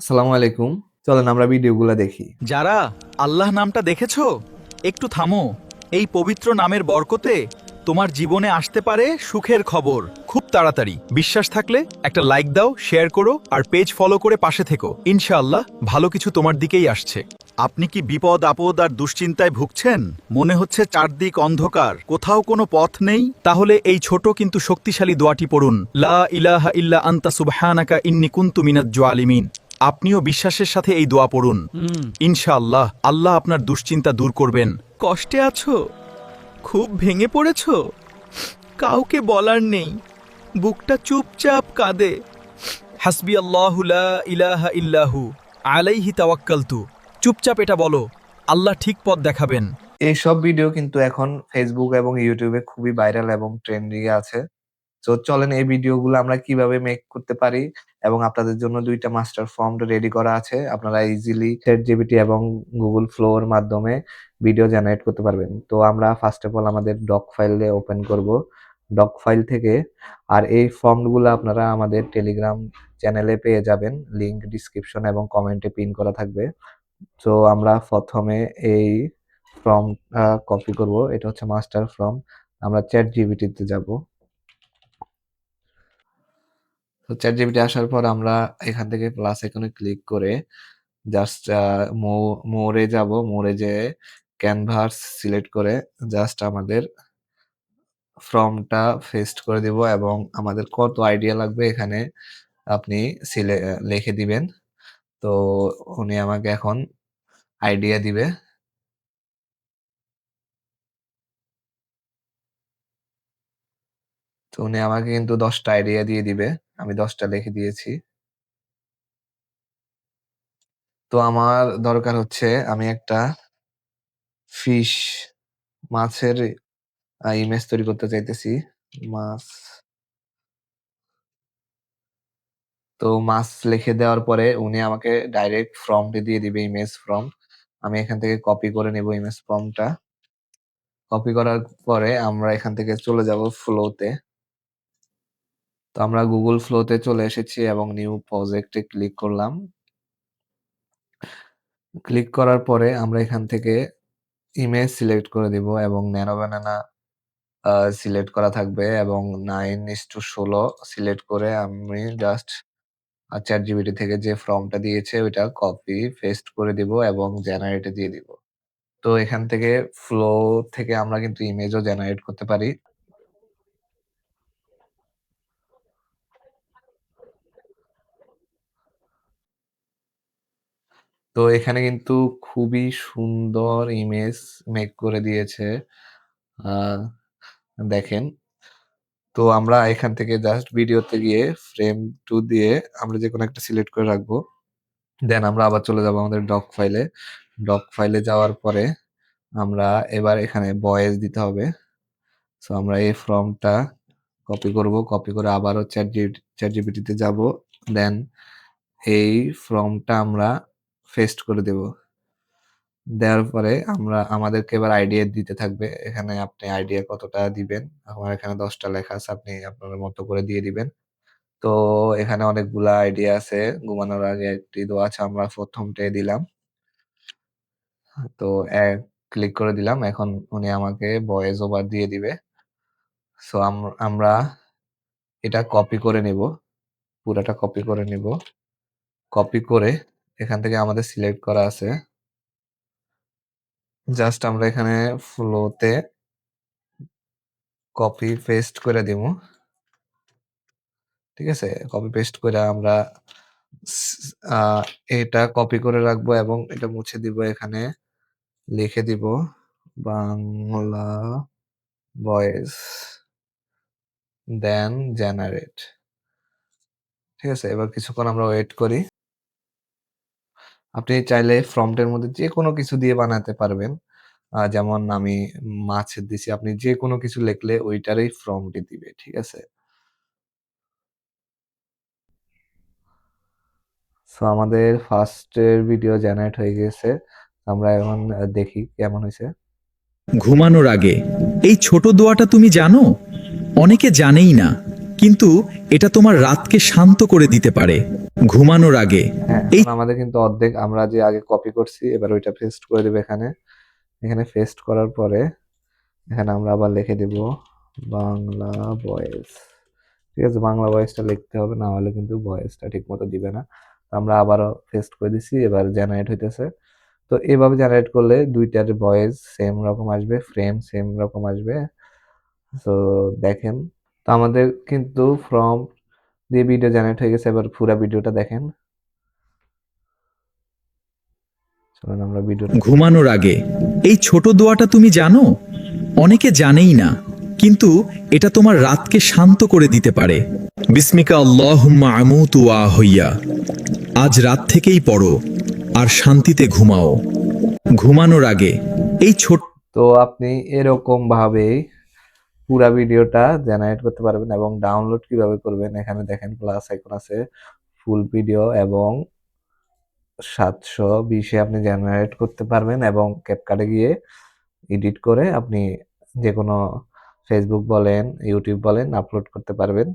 আসসালামু আলাইকুম। চলেন আমরা ভিডিওগুলা দেখি। যারা আল্লাহ নামটা দেখেছো, একটু থামো। এই পবিত্র নামের বরকতে তোমার জীবনে আসতে পারে সুখের খবর খুব তাড়াতাড়ি। বিশ্বাস থাকলে একটা লাইক দাও, শেয়ার করো আর পেজ ফলো করে পাশে থেকো। ইনশাআল্লাহ ভালো কিছু তোমার দিকেই আসছে। আপনি কি বিপদ আপদ আর দুশ্চিন্তায় ভুগছেন? মনে হচ্ছে চারদিক অন্ধকার, কোথাও কোনো পথ নেই? তাহলে এই ছোট কিন্তু শক্তিশালী দোয়াটি পড়ুন, লা ইলাহা ইল্লা আনতা সুবহানাকা ইন্নী কুনতু মিনাজ জালিমিন। আপনিও বিশ্বাসের সাথে এই দোয়া পড়ুন। ইনশাআল্লাহ আল্লাহ আপনার দুশ্চিন্তা দূর করবেন। কষ্টে আছো, খুব ভেঙে পড়েছো, কাউকে বলার নেই, বুকটা চুপচাপ কাঁদে। হাসবি আল্লাহু লা ইলাহা ইল্লাহু আলাইহি তাওয়াক্কালতু। চুপচাপ এটা বলো, আল্লাহ ঠিক পথ দেখাবেন। এইসব ভিডিও কিন্তু এখন ফেসবুক এবং ইউটিউবে খুবই ভাইরাল এবং ট্রেন্ডিং এ আছে। তো চলেন এই ভিডিওগুলো আমরা কিভাবে মেক করতে পারি এবং আপনাদের জন্য ২ টা মাস্টার ফর্ম রেডি করা আছে। আপনারা ইজিলি ChatGPT এবং Google Flow এর মাধ্যমে ভিডিও জেনারেট করতে পারবেন। তো আমরা ফার্স্ট অফ অল আমাদের ডক ফাইলে ওপেন করব। ডক ফাইল থেকে আর এই ফর্মগুলো আপনারা আমাদের টেলিগ্রাম চ্যানেলে পেয়ে যাবেন। লিংক ডেসক্রিপশন এবং কমেন্টে পিন করা থাকবে। তো আমরা ১ম এ এই ফর্মটা কপি করব। এটা হচ্ছে মাস্টার ফর্ম। আমরা ChatGPT তে যাব। তো ChatGPT আসার পর আমরা এখান থেকে প্লাস আইকনে ক্লিক করে জাস্ট মোর এ যাব। মোর এ যেয়ে ক্যানভাস সিলেক্ট করে জাস্ট আমাদের ফর্মটা পেস্ট করে দিব এবং আমাদের কত আইডিয়া লাগবে এখানে আপনি লিখে দিবেন। তো উনি আমাকে এখন আইডিয়া দিবে। তো উনি আমাকে কিন্তু ১০ টা আইডিয়া দিয়ে দিবে। আমি ১০ টা লিখে দিয়েছি। তো আমার দরকার হচ্ছে আমি একটা ফিশ মাছের ইমেজ তৈরি করতে চাইতেছি। মাছ। তো মাছ লিখে দেওয়ার পরে উনি আমাকে ডাইরেক্ট প্রম্পট দিয়ে দিবে ইমেজ প্রম্পট। আমি এখান থেকে কপি করে নেব ইমেজ প্রম্পটটা। কপি করার পরে আমরা এখান থেকে চলে যাব ফ্লো তে। তো আমরা Google Flow তে চলে এসেছি এবং নিউ প্রজেক্ট এ ক্লিক করলাম। ক্লিক করার পরে আমরা এখান থেকে ইমেজ সিলেক্ট করে দিব এবং ন্যানো ব্যানানা আ সিলেক্ট করা থাকবে এবং 9:16 সিলেক্ট করে আমি জাস্ট ChatGPT থেকে যে ফর্মটা দিয়েছে ওইটা কপি পেস্ট করে দিব এবং জেনারেট এ দিয়ে দিব। তো এখান থেকে ফ্লো থেকে আমরা কিন্তু ইমেজও জেনারেট করতে পারি। তো এখানে কিন্তু খুবই সুন্দর ইমেজ মেক করে দিয়েছে। আ দেখেন। তো আমরা এখান থেকে জাস্ট ভিডিওতে গিয়ে ফ্রেম 2 দিয়ে আমরা যেকোনো একটা সিলেক্ট করে রাখবো। দেন আমরা আবার চলে যাবো আমাদের ডক ফাইলে। ডক ফাইলে যাওয়ার পরে আমরা এবার এখানে ভয়েস দিতে হবে। সো আমরা এই ফর্মটা কপি করব। কপি করে আবারও ChatGPT তে যাবো। দেন এই ফর্মটা আমরা পেস্ট করে দেব। দেওয়ার পরে আমাদেরকে এবার আইডিয়া দিতে থাকবে। এখানে আপনি আইডিয়া কতটা দিবেন। আমার এখানে ১০ টা লেখা আছে। আপনি আপনার মতো করে দিয়ে দিবেন। তো এখানে অনেকগুলা আইডিয়া আছে। ঘুমানোর আগে একটি দোয়া আছে। আমরা ১ম টায় দিলাম। তো ক্লিক করে দিলাম। এখন উনি আমাকে ভয়েস ওভার দিয়ে দিবে। সো আমরা এটা কপি করে নিব। পুরাটা কপি করে নিব। কপি করে এখান থেকে আমাদের সিলেক্ট করা আছে। জাস্ট আমরা এখানে ফ্লোতে কপি পেস্ট করে দিমু। ঠিক আছে? কপি পেস্ট কইরা আমরা স আ এটা কপি করে রাখবো এবং এটা মুছে দিব। এখানে লিখে দিব বাংলা ভয়েস দেন জেনারেট। ঠিক আছে? এবার কিছুক্ষণ আমরা ওয়েট করি। আপনি চাইলে প্রম্পট এর মধ্যে যেকোনো কিছু দিয়ে বানাতে পারবেন। যেমন আমি মাছের দিছি। আপনি যেকোনো কিছু লিখলে ওইটারই প্রম্পট দিবে। ঠিক আছে? সো আমাদের ফার্স্ট এর ভিডিও জেনারেট হয়ে গেছে। আমরা এখন দেখি কেমন হইছে। ঘুমানোর আগে এই ছোট দোয়াটা তুমি জানো? অনেকে জানেই না। কিন্তু এটা তোমার রাতকে শান্ত করে দিতে পারে ঘুমানোর আগে। হ্যাঁ, এই এখন আমাদের কিন্তু অর্ধেক আমরা যে আগে কপি করছি এবার ওইটা পেস্ট করে দেব এখানে। এখানে পেস্ট করার পরে এখানে আমরা আবার লিখে দেব বাংলা ভয়েস। ঠিক আছে? বাংলা ভয়েসটা লিখতে হবে, না হলে কিন্তু ভয়েসটা ঠিকমতো দিবে না। আমরা আবারও পেস্ট করে দিছি, এবার জেনারেট হইতেছে। তো এভাবে জেনারেট করলে ২ টার ভয়েস সেম রকম আসবে, ফ্রেম সেম রকম আসবে। সো দেখেন, তো আমাদের কিন্তু দিয়ে ভিডিও জেনারেট হয়ে গেছে। এবার পুরা ভিডিওটা দেখেন। চলুন আমরা ভিডিওটা দেখি। ঘুমানোর আগে এই ছোট দোয়াটা তুমি জানো? অনেকে জানেই না, কিন্তু এটা তোমার রাতকে শান্ত করে দিতে পারে। বিসমিকা আল্লাহুম্মা আমুতু ওয়া আহইয়া। আজ রাত থেকেই পড়ো আর শান্তিতে ঘুমাও। ঘুমানোর আগে এই ছোট তো আপনি এরকম ভাবেই পুরা ভিডিওটা জেনারেট করতে পারবেন এবং ডাউনলোড কিভাবে করবেন এখানে দেখেন প্লাস আইকন আছে। ফুল ভিডিও এবং 720 এ আপনি জেনারেট করতে পারবেন এবং ক্যাপকাটে গিয়ে এডিট করে আপনি যেকোনো ফেসবুক বলেন, ইউটিউব বলেন আপলোড করতে পারবেন।